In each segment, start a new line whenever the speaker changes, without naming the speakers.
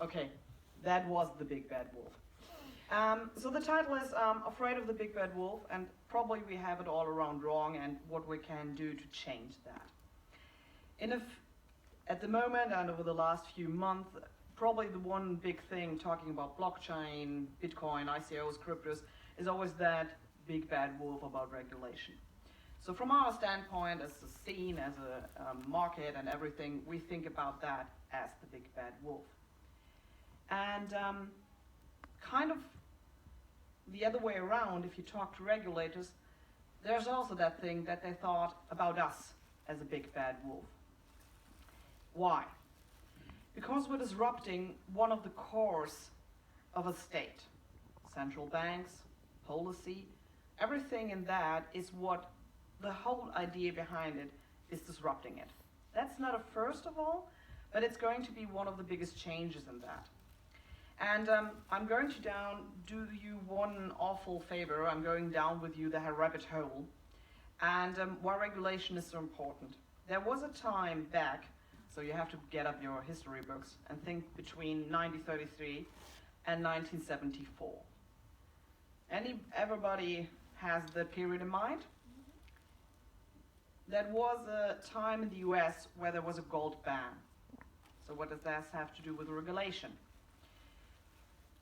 Okay, that was the big bad wolf. So the title is Afraid of the Big Bad Wolf, and probably we have it all around wrong and what we can do to change that. At the moment and over the last few months, probably the one big thing talking about blockchain, Bitcoin, ICOs, cryptos, is always that big bad wolf about regulation. So from our standpoint, as a scene, as a market and everything, we think about that as the big bad wolf. And kind of the other way around, if you talk to regulators, there's also that thing that they thought about us as a big bad wolf. Why? Because we're disrupting one of the cores of a state. Central banks, policy, everything in that is what the whole idea behind it is disrupting it. That's not a first of all, but it's going to be one of the biggest changes in that. And I'm going to do you one awful favor. I'm going down with you the rabbit hole. And why regulation is so important. There was a time back, so you have to get up your history books and think between 1933 and 1974. Everybody has the period in mind? That was a time in the US where there was a gold ban. So what does that have to do with regulation?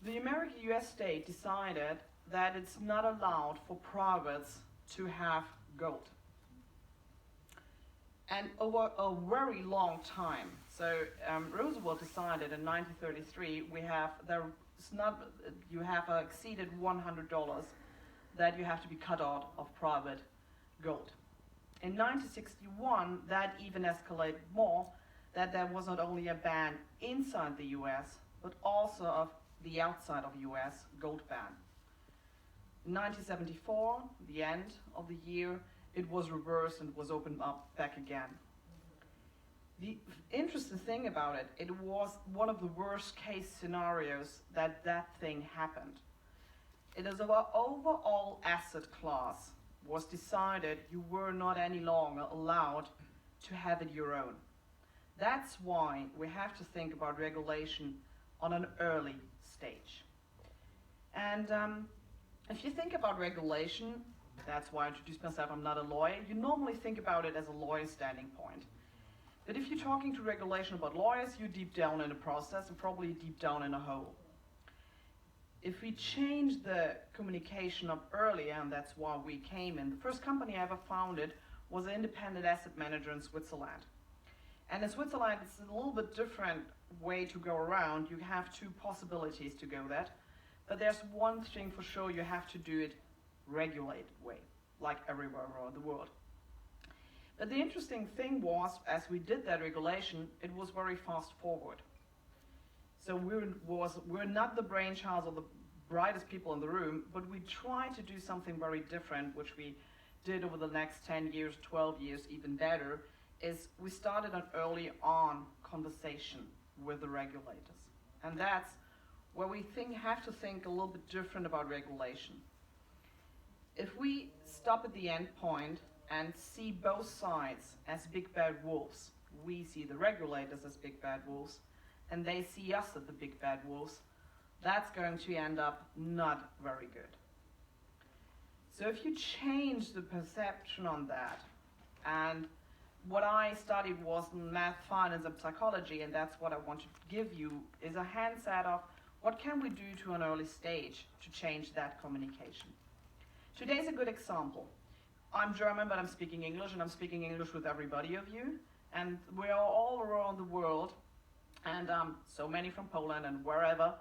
The American US state decided that it's not allowed for privates to have gold. And over a very long time, so Roosevelt decided in 1933 you have exceeded $100 that you have to be cut out of private gold. In 1961, that even escalated more, that there was not only a ban inside the US, but also of the outside of US gold ban. In 1974, the end of the year, it was reversed and was opened up back again. The interesting thing about it, it was one of the worst case scenarios that thing happened. It is our overall asset class was decided you were not any longer allowed to have it your own. That's why we have to think about regulation on an early stage. And if you think about regulation, that's why I introduced myself, I'm not a lawyer, you normally think about it as a lawyer standing point. But if you're talking to regulation about lawyers, you're deep down in a process and probably deep down in a hole. If we change the communication up earlier, and that's why we came in, the first company I ever founded was an independent asset manager in Switzerland. And in Switzerland, it's a little bit different way to go around. You have two possibilities to go that. But there's one thing for sure, you have to do it regulated way, like everywhere around the world. But the interesting thing was, as we did that regulation, it was very fast forward. So we're not the brainchild of the brightest people in the room, but we tried to do something very different, which we did over the next 10 years, 12 years, even better, is we started an early on conversation with the regulators. And that's where we have to think a little bit different about regulation. If we stop at the end point and see both sides as big bad wolves, we see the regulators as big bad wolves, and they see us as the big bad wolves, that's going to end up not very good. So if you change the perception on that, and what I studied was math, finance, and psychology, and that's what I want to give you, is a handset of what can we do to an early stage to change that communication. Today's a good example. I'm German, but I'm speaking English, and I'm speaking English with everybody of you, and we are all around the world, and so many from Poland and wherever.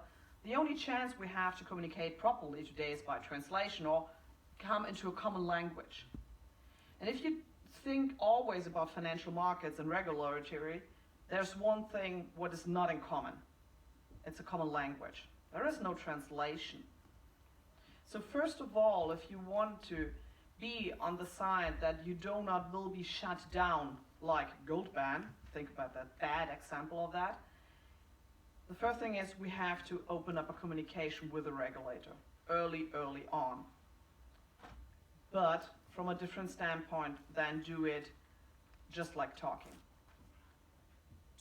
The only chance we have to communicate properly today is by translation or come into a common language. And if you think always about financial markets and regulatory, there's one thing what is not in common. It's a common language. There is no translation. So first of all, if you want to be on the side that you do not will be shut down like gold ban, think about that bad example of that, the first thing is we have to open up a communication with the regulator early on. But from a different standpoint than do it just like talking.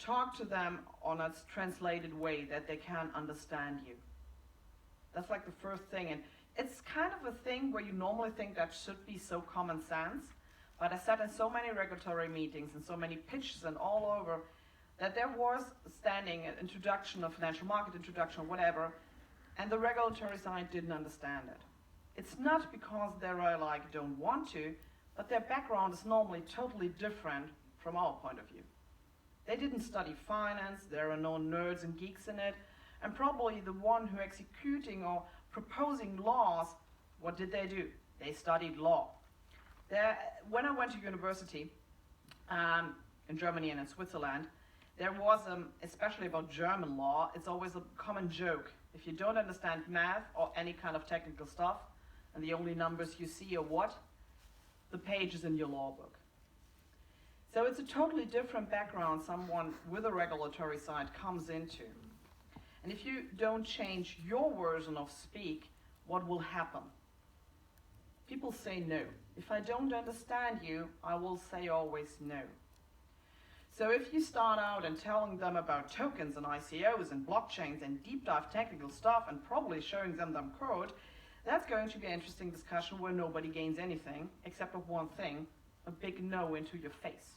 talk to them on a translated way that they can understand you. That's like the first thing. And it's kind of a thing where you normally think that should be so common sense. But I sat in so many regulatory meetings and so many pitches and all over that there was standing an introduction of financial market introduction or whatever, and the regulatory side didn't understand it. It's not because they like don't want to, but their background is normally totally different from our point of view. They didn't study finance, there are no nerds and geeks in it, and probably the one who executing or proposing laws, what did they do? They studied law. When I went to university in Germany and in Switzerland, there was, especially about German law, it's always a common joke. If you don't understand math or any kind of technical stuff, and the only numbers you see are what? The pages in your law book. So it's a totally different background someone with a regulatory side comes into. And if you don't change your version of speak, what will happen? People say no. If I don't understand you, I will say always no. So if you start out and telling them about tokens and ICOs and blockchains and deep dive technical stuff and probably showing them code, that's going to be an interesting discussion where nobody gains anything except of one thing, a big no into your face.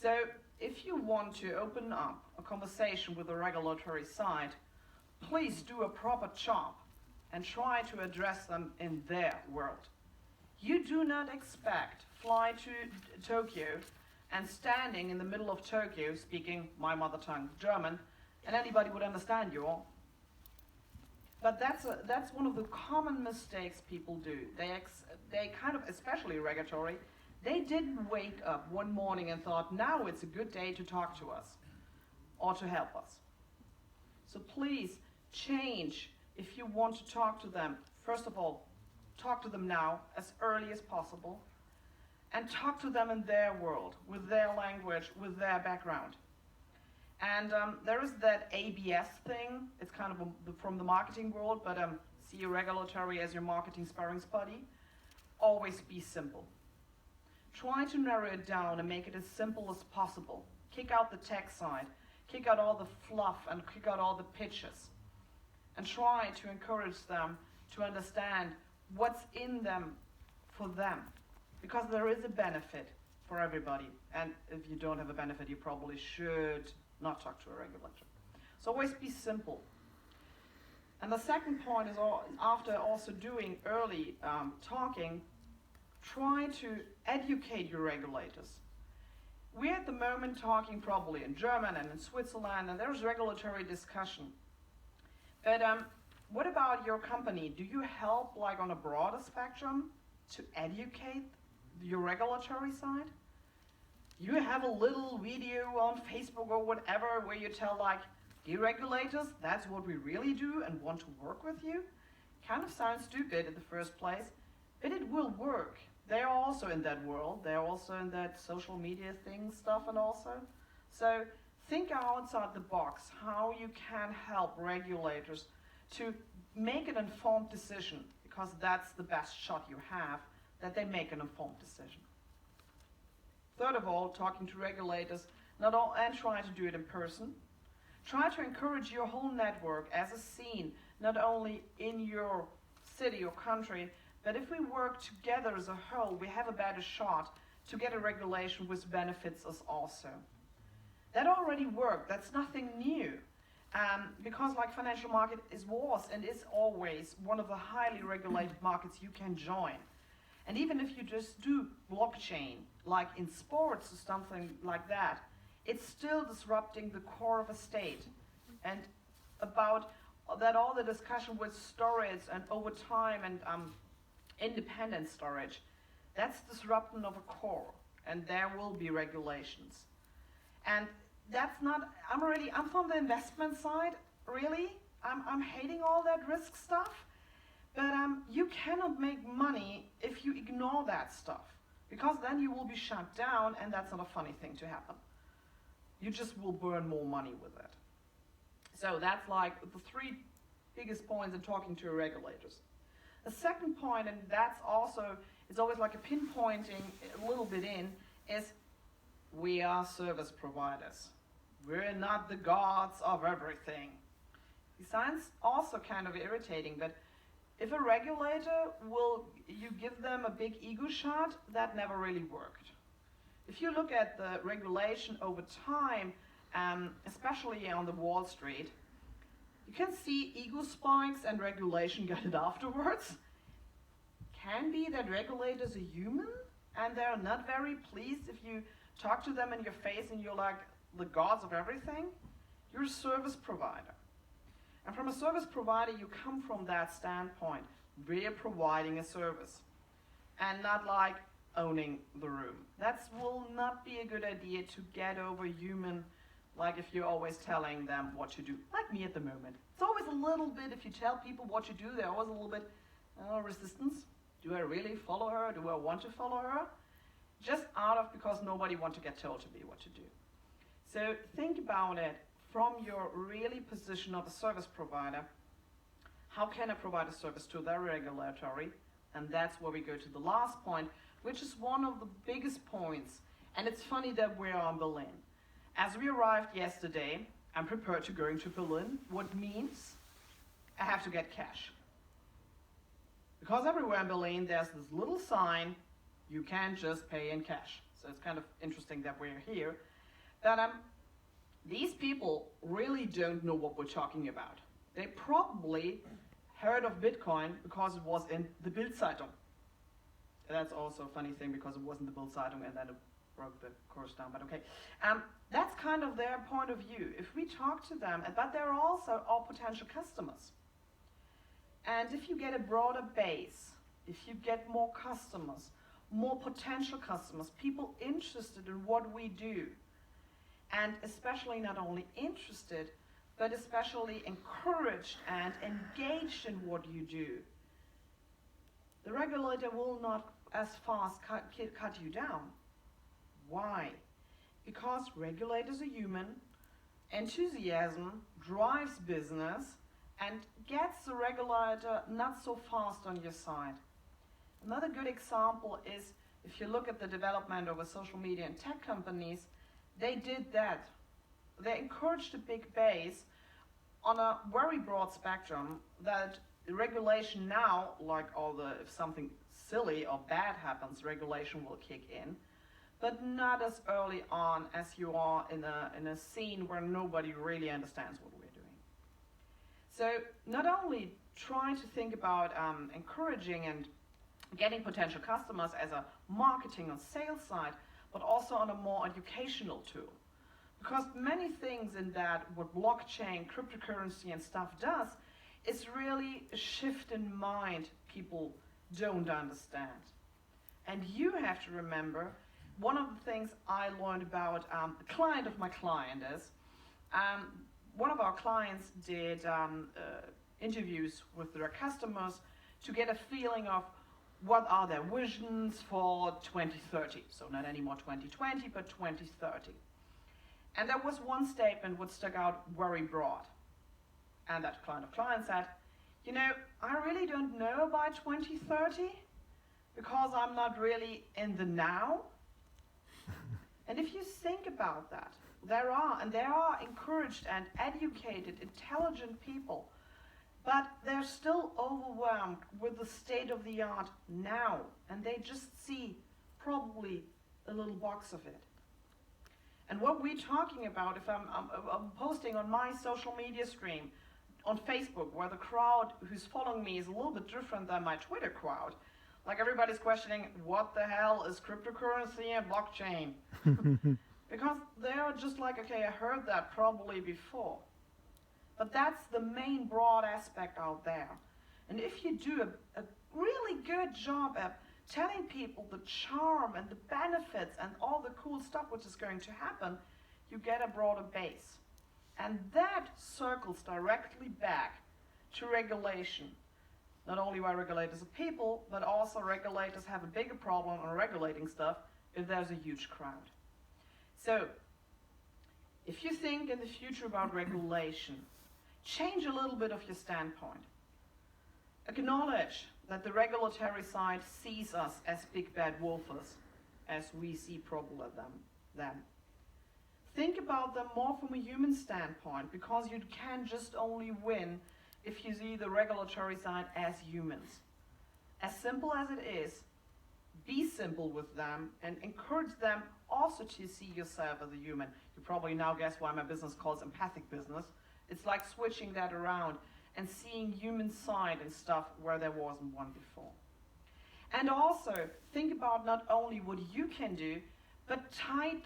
So if you want to open up a conversation with the regulatory side, please do a proper job and try to address them in their world. You do not expect fly to Tokyo and standing in the middle of Tokyo speaking my mother tongue, German, and anybody would understand you all. But that's one of the common mistakes people do. They kind of, especially regulatory, they didn't wake up one morning and thought, now it's a good day to talk to us or to help us. So please change if you want to talk to them. First of all, talk to them now as early as possible and talk to them in their world, with their language, with their background. And there is that ABS thing. It's kind of from the marketing world, but see a regulatory as your marketing sparring buddy. Always be simple. Try to narrow it down and make it as simple as possible. Kick out the tech side, kick out all the fluff and kick out all the pitches. And try to encourage them to understand what's in them for them. Because there is a benefit for everybody. And if you don't have a benefit, you probably should not talk to a regulator. So always be simple. And the second point is, after also doing early talking, try to educate your regulators. We're at the moment talking probably in German and in Switzerland, and there's regulatory discussion. But what about your company? Do you help like on a broader spectrum to educate your regulatory side? You have a little video on Facebook or whatever where you tell like, dear regulators, that's what we really do and want to work with you. Kind of sounds stupid in the first place, but it will work. They're also in that world. They're also in that social media thing stuff and also. So think outside the box how you can help regulators to make an informed decision, because that's the best shot you have, that they make an informed decision. Third of all, talking to regulators, and try to do it in person. Try to encourage your whole network as a scene, not only in your city or country, but if we work together as a whole, we have a better shot to get a regulation which benefits us also. That already worked. That's nothing new. Because like financial market was and is always one of the highly regulated markets you can join. And even if you just do blockchain, like in sports or something like that, it's still disrupting the core of a state. And about that, all the discussion with storage and over time and independent storage, that's disruption of a core, and there will be regulations. And that's not, I'm from the investment side, really. I'm hating all that risk stuff. But you cannot make money if you ignore that stuff, because then you will be shut down, and that's not a funny thing to happen. You just will burn more money with it. So that's like the three biggest points in talking to regulators. The second point, and that's also, it's always like a pinpointing a little bit in, is we are service providers. We're not the gods of everything. It sounds also kind of irritating, but if a regulator you give them a big ego shot, that never really worked. If you look at the regulation over time, especially on the Wall Street, you can see ego spikes and regulation get it afterwards. Can be that regulators are human and they're not very pleased if you talk to them in your face and you're like the gods of everything. You're a service provider. And from a service provider, you come from that standpoint. We're providing a service and not like owning the room. That will not be a good idea to get over human, like if you're always telling them what to do. Like me at the moment. It's always a little bit, if you tell people what to do, they're always a little bit resistance. Do I really follow her? Do I want to follow her? Just out of because nobody wants to get told to be what to do. So think about it from your really position of a service provider. How can I provide a service to the regulatory? And that's where we go to the last point, which is one of the biggest points. And it's funny that we're in Berlin. As we arrived yesterday, I'm prepared to go into Berlin, what means I have to get cash. Because everywhere in Berlin there's this little sign, you can't just pay in cash. So it's kind of interesting that we're here. But these people really don't know what we're talking about. They probably heard of Bitcoin because it was in the Bild-Zeitung. That's also a funny thing because it wasn't the Bild-Zeitung and then it broke the course down, but okay. That's kind of their point of view. If we talk to them, but they're also our potential customers. And if you get a broader base, if you get more customers, more potential customers, people interested in what we do, and especially not only interested, but especially encouraged and engaged in what you do, the regulator will not as fast cut you down. Why? Because regulators are human, enthusiasm drives business, and gets the regulator not so fast on your side. Another good example is if you look at the development of social media and tech companies, they did that. They encouraged a big base on a very broad spectrum that the regulation now, like if something silly or bad happens, regulation will kick in, but not as early on as you are in a scene where nobody really understands what we're doing. So not only trying to think about encouraging and getting potential customers as a marketing and sales side, but also on a more educational tool. Because many things in that, what blockchain, cryptocurrency and stuff does, is really a shift in mind people don't understand. And you have to remember, one of the things I learned about a client of my client is, one of our clients did interviews with their customers to get a feeling of what are their visions for 2030. So not anymore 2020, but 2030. And there was one statement which stuck out very broad. And that client said, you know, I really don't know by 2030 because I'm not really in the now. And if you think about that, there are encouraged and educated, intelligent people, but they're still overwhelmed with the state of the art now, and they just see probably a little box of it. And what we're talking about, if I'm posting on my social media stream, on Facebook, where the crowd who's following me is a little bit different than my Twitter crowd, like everybody's questioning, what the hell is cryptocurrency and blockchain? Because they're just like, okay, I heard that probably before. But that's the main broad aspect out there. And if you do a really good job at telling people the charm and the benefits and all the cool stuff which is going to happen, you get a broader base. And that circles directly back to regulation. Not only why regulators are people, but also regulators have a bigger problem on regulating stuff if there's a huge crowd. So, if you think in the future about regulation, change a little bit of your standpoint. Acknowledge that the regulatory side sees us as big bad wolves, as we see probably them. think about them more from a human standpoint, because you can just only win if you see the regulatory side as humans. As simple as it is, be simple with them and encourage them also to see yourself as a human. You probably now guess why my business calls empathic business. It's like switching that around and seeing human side and stuff where there wasn't one before. And also think about not only what you can do, but tighten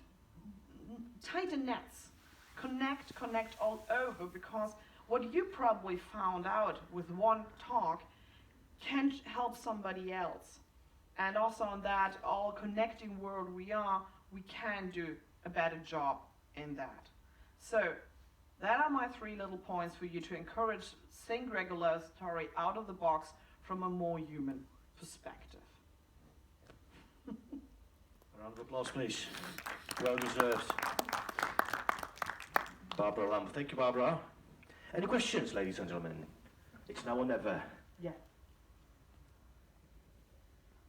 nets. Connect all over, because what you probably found out with one talk can help somebody else. And also on that all connecting world we are, we can do a better job in that. So that are my 3 little points for you to encourage think regulatory out of the box from a more human perspective.
A round of applause, please. Well deserved. Barbara Lampl. Thank you, Barbara. Any questions, ladies and gentlemen? It's now or never.
Yeah.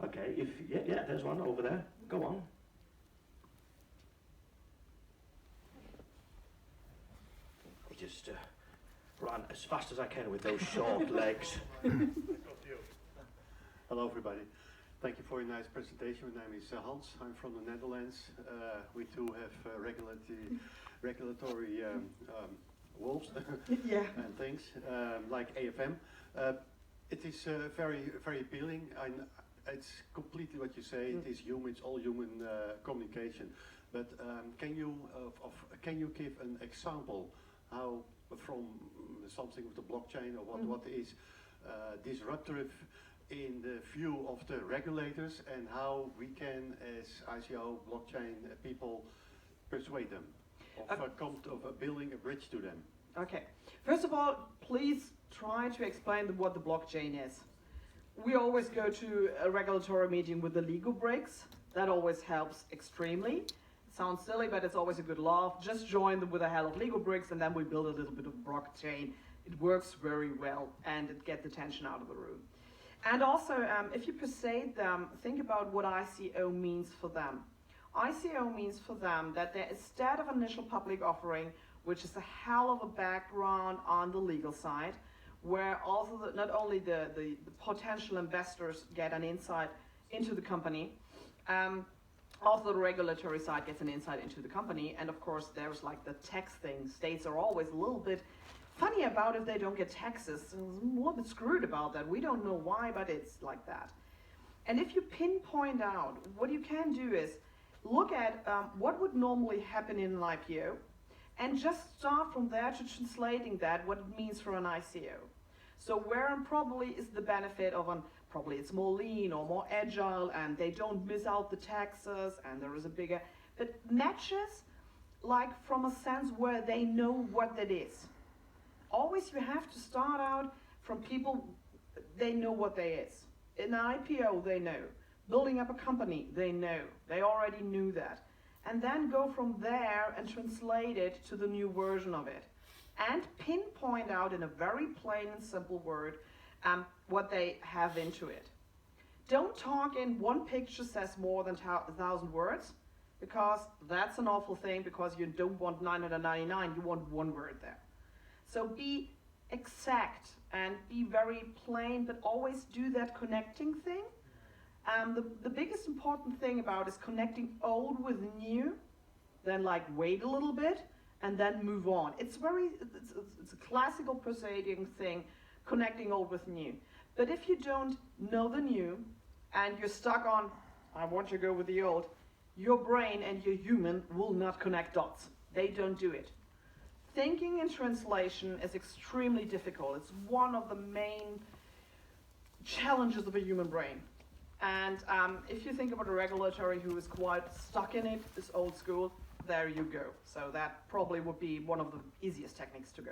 Okay, yeah, there's one over there. Go on. I just ran as fast as I can with those short legs.
Hello everybody. Thank you for your nice presentation. My name is Hans. I'm from the Netherlands. We too have regulatory wolves
Yeah.
and things like AFM. It is very, very appealing. It's completely what you say. It is human. It's all human communication. But can you give an example how from something with the blockchain or what is disruptive in the view of the regulators, and how we can, as ICO blockchain people, persuade them of building a bridge to them?
Okay. First of all, please try to explain what the blockchain is. We always go to a regulatory meeting with the legal breaks. That always helps extremely. It sounds silly, but it's always a good laugh. Just join them with a hell of legal bricks, and then we build a little bit of blockchain. It works very well, and it gets the tension out of the room. And also, if you persuade them, think about what ICO means for them. ICO means for them that there, instead of initial public offering, which is a hell of a background on the legal side, where also not only the potential investors get an insight into the company, also the regulatory side gets an insight into the company, and of course there's like the tax thing. States are always a little bit funny about if they don't get taxes. A little bit screwed about that. We don't know why, but it's like that. And if you pinpoint out, what you can do is look at what would normally happen in an IPO, and just start from there to translating that, what it means for an ICO. So where probably is the benefit of probably it's more lean or more agile, and they don't miss out the taxes, and there is a bigger, but matches like from a sense where they know what that is. Always you have to start out from people, they know what that is. In an IPO, they know. Building up a company, they know. They already knew that. And then go from there and translate it to the new version of it. And pinpoint out in a very plain and simple word what they have into it. Don't talk in one picture says more than 1,000 words, because that's an awful thing, because you don't want 999, you want one word there. So be exact and be very plain, but always do that connecting thing. The biggest important thing about is connecting old with new, then like wait a little bit and then move on. It's a classical persuading thing, connecting old with new. But if you don't know the new and you're stuck on, I want to go with the old, your brain and your human will not connect dots. They don't do it. Thinking in translation is extremely difficult. It's one of the main challenges of a human brain. And if you think about a regulatory who is quite stuck in it, is old school, there you go. So that probably would be one of the easiest techniques to go.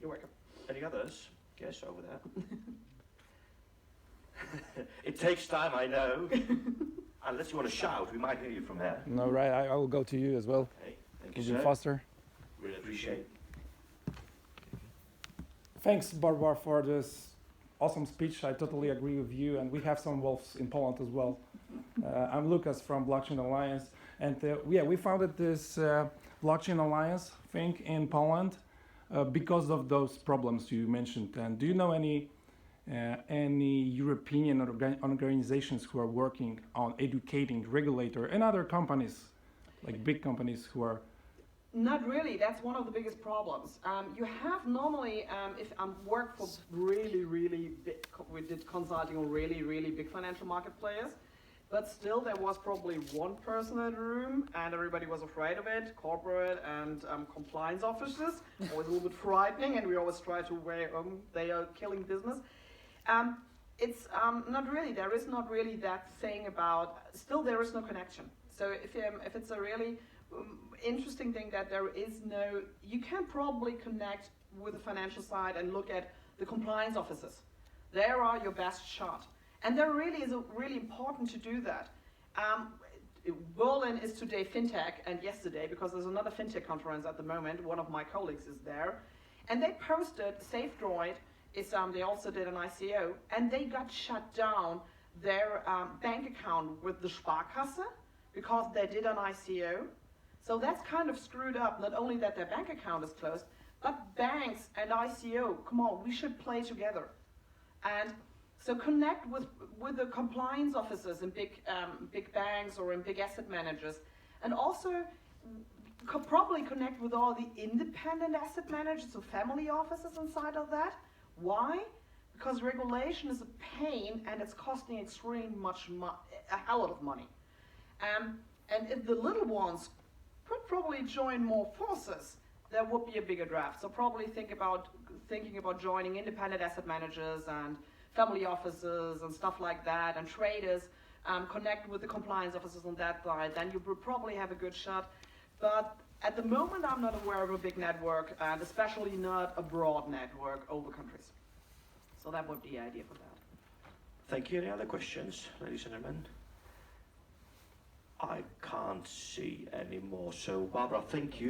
You're welcome.
Any others? Yes, over there. It takes time, I know. Unless you want to shout, we might hear you from there.
No, right, I will go to you as well.
Okay, thank
It'll
you,
be
sir.
faster.
Really appreciate it.
Thanks, Barbara, for this awesome speech. I totally agree with you, and we have some wolves in Poland as well. I'm Lucas from Blockchain Alliance. And yeah, we founded this blockchain alliance thing in Poland because of those problems you mentioned. And do you know any European organizations who are working on educating regulator and other companies, like big companies who are?
Not really. That's one of the biggest problems. You have normally, if I work for really big, we did consulting on really big financial market players, but still there was probably one person in the room and everybody was afraid of it, corporate and compliance officers, always a little bit frightening, and we always try to weigh, they are killing business. It's not really, there is not really that thing about, still there is no connection. So if it's a really interesting thing that there is no, you can probably connect with the financial side and look at the compliance officers. There are your best shot. And there really is really important to do that. Berlin is today FinTech, and yesterday, because there's another FinTech conference at the moment, one of my colleagues is there, and they posted SafeDroid, they also did an ICO, and they got shut down their bank account with the Sparkasse because they did an ICO. So that's kind of screwed up, not only that their bank account is closed, but banks and ICO, come on, we should play together. And so connect with the compliance officers in big banks or in big asset managers, and also probably connect with all the independent asset managers, so family offices inside of that. Why? Because regulation is a pain and it's costing a hell of money. And if the little ones could probably join more forces, there would be a bigger draft. So probably thinking about joining independent asset managers and family offices and stuff like that, and traders, connect with the compliance officers on that side, then you would probably have a good shot. But at the moment, I'm not aware of a big network, and especially not a broad network over countries. So that would be the idea for that.
Thank you. Any other questions, ladies and gentlemen? I can't see any more. So, Barbara, thank you.